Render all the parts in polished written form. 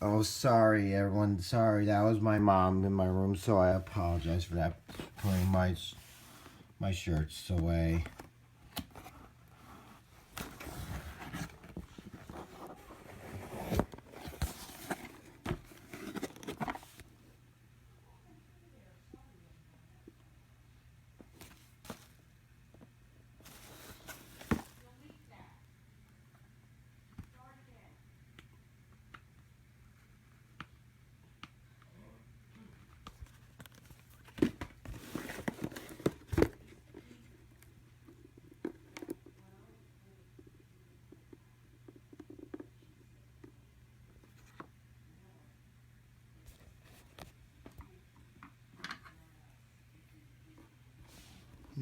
Oh, sorry, everyone. Sorry, that was my mom in my room, so I apologize for that. Putting my shirts away.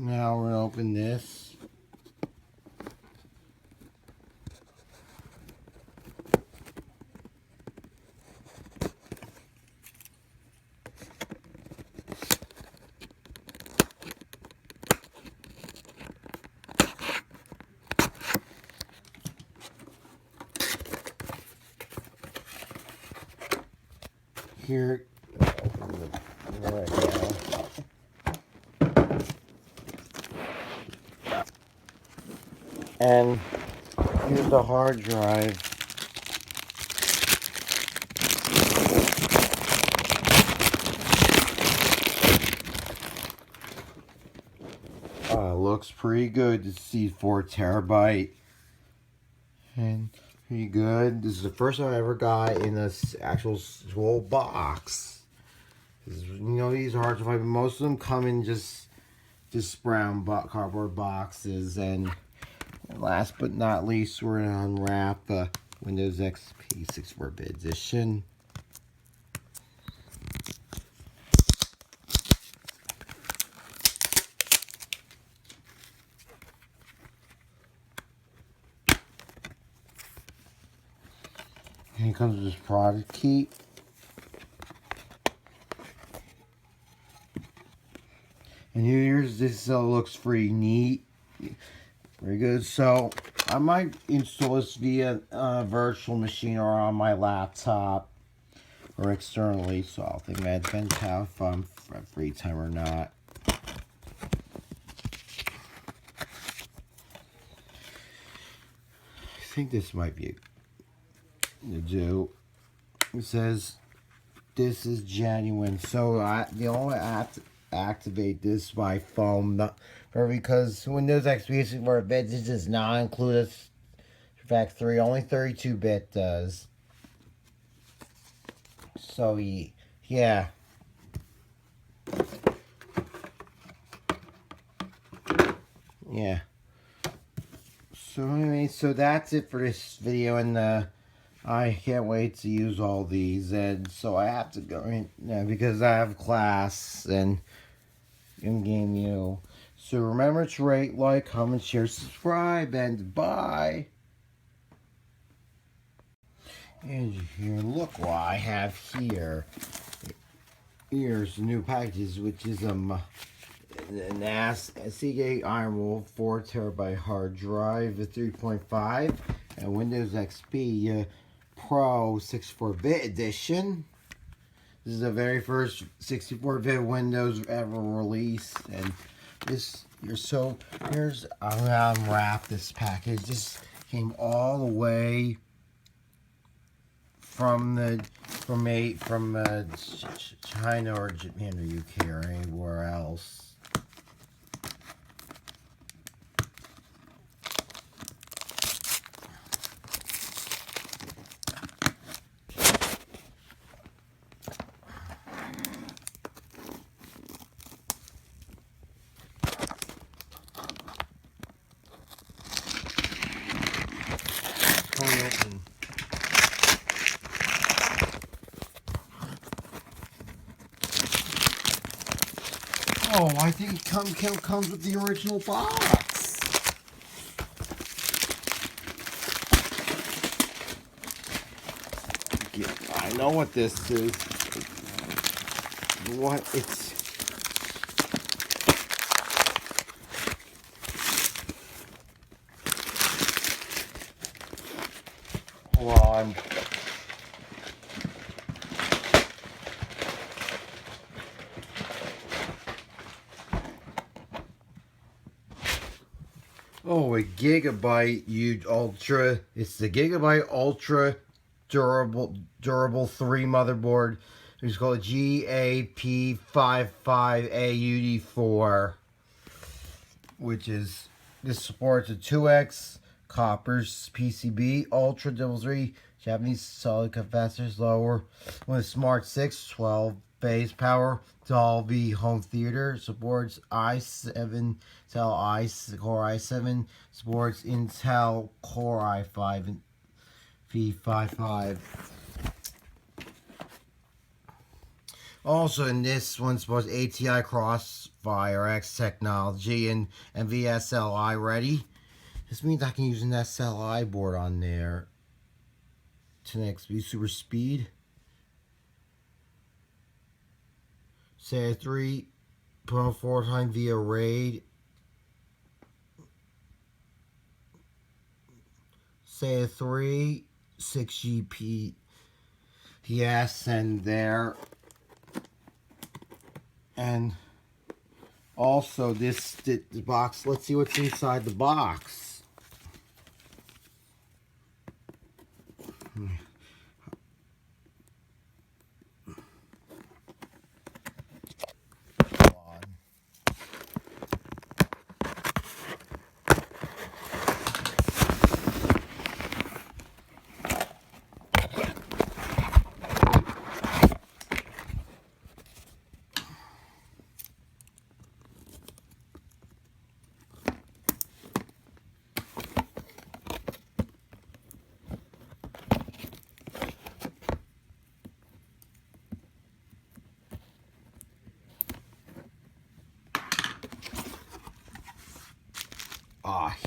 Now we're gonna open this. Here, open the right now. And here's the hard drive. Looks pretty good. This is 4 terabyte. And pretty good. This is the first time I ever got in this actual whole box. You know, these hard drives, most of them come in just brown cardboard boxes. And last but not least, we're going to unwrap the Windows XP 64-bit edition. And here comes this product key. And here's this, looks pretty neat. Very good. So I might install this via a virtual machine or on my laptop or externally. So I'll think that depends how if I'm free time or not. I think this might be to do. It says this is genuine. So the only way I have to activate this by phone, because Windows XP 64-bit does not include FAT3. Only 32-bit does. So yeah. Yeah. So anyway, so that's it for this video, and I can't wait to use all these, and so I have to go in because I have class and in-game you. So remember to rate, like, comment, share, subscribe, and bye. And here, look what I have here. Here's new packages, which is Seagate Ironwood 4 terabyte hard drive, a 3.5, and Windows XP Pro 64-bit edition. This is the very first 64-bit Windows ever released, and here's I'm gonna unwrap this package. This came all the way from China or Japan or UK or anywhere else. Open. Oh, I think it comes with the original box. Yeah, I know what this is. What it's. Well, Oh, a Gigabyte Ultra. It's the Gigabyte Ultra durable 3 motherboard. It's called GA-P55A-UD4, which is, this supports a 2x copper PCB Ultra 3 Japanese solid capacitors, lower with a smart 612 base power. Dolby home theater, supports i7 Intel Core i7, supports Intel Core i5 and V55. Also in this one, supports ATI Crossfire X technology and VSLI ready. This means I can use an SLI board on there to next be super speed. Say 3.4 times via RAID. Say 3, 6 GPS and there. And also this box, let's see what's inside the box.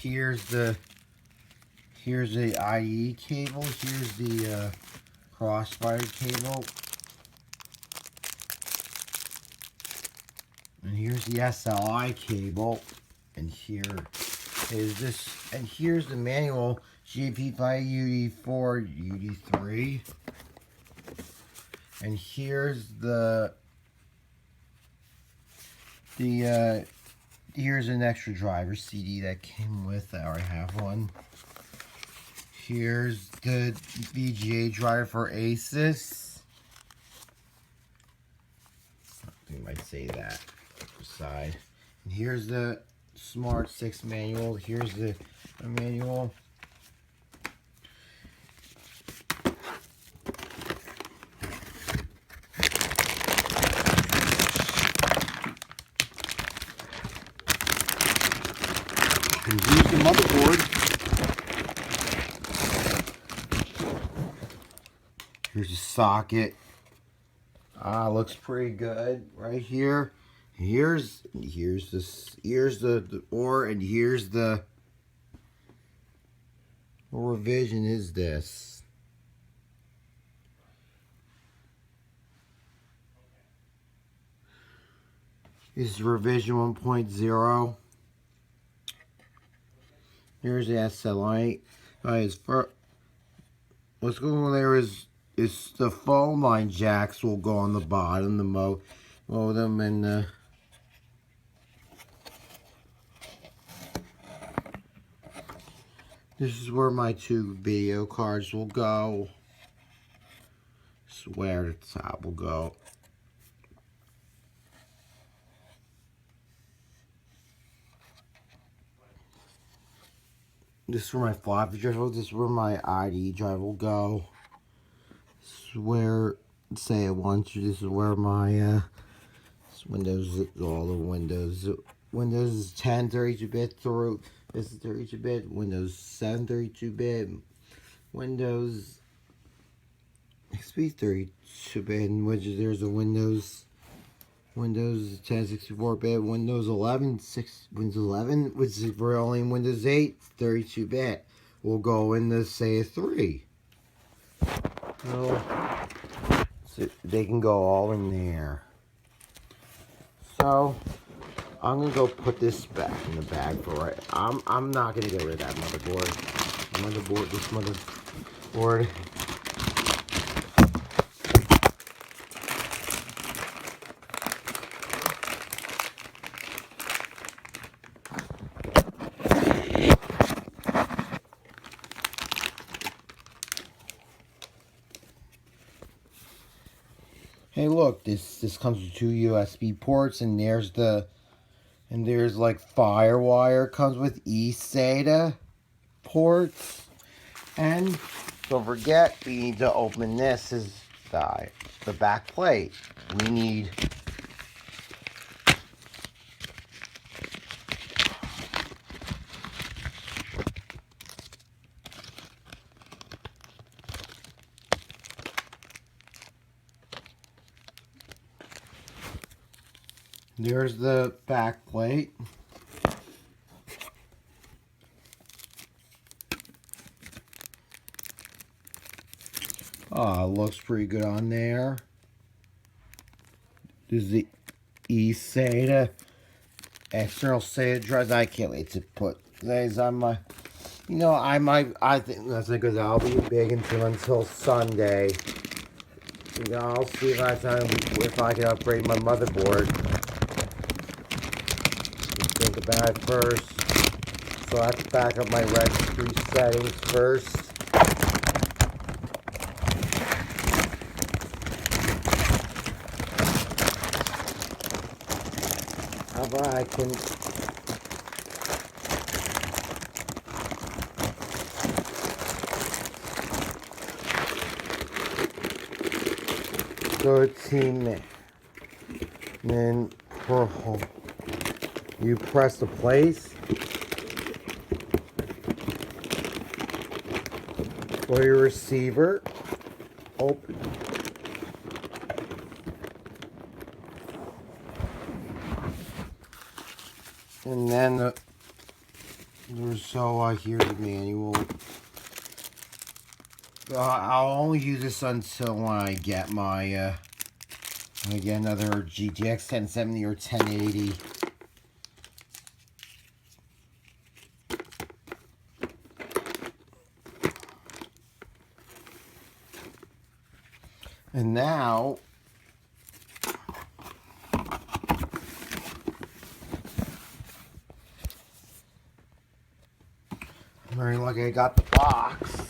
Here's the IE cable. Here's the crossfire cable, and here's the SLI cable, and here is this, and here's the manual GA-P55A-UD4 UD3, and here's here's an extra driver CD that came with. I already have one. Here's the VGA driver for Asus. You might say that side. And here's the Smart 6 manual. Here's the manual. And here's the motherboard. Here's the socket. Looks pretty good right here. Here's the ore, and here's the what revision is this? This is revision 1.0. Here's the SLI. What's going on there is the phone line jacks will go on the bottom, the modem, and this is where my two video cards will go. This is where the top will go. This is where my floppy drive will go. This is where my ID drive will go. This is where, say I want to, this is where my Windows, all the Windows is 10 32-bit through, this is 32-bit, Windows 7 32-bit, Windows XP 32-bit, in which there's a Windows 10 64-bit, Windows 11, Windows 11, which is for only Windows 8 32-bit, will go in the say 3. So they can go all in there. So I'm gonna go put this back in the bag for right. I'm not gonna get rid of that motherboard. This motherboard. Hey, look, this comes with 2 USB ports, and there's like Firewire comes with eSATA ports. And don't forget, we need to open this is the back plate. We need there's the back plate. Oh, it looks pretty good on there. There's the eSATA external SATA drives. I can't wait to put these on my. I think that's because I'll be big until Sunday. I'll see if I can upgrade my motherboard. Let's think about it first. So I have to back up my registry settings first. How about I can go to team, then you press the place for your receiver. Open. And then here's the manual. I'll only use this until when I get my I get another GTX 1070 or 1080. And now I'm very lucky I got the box.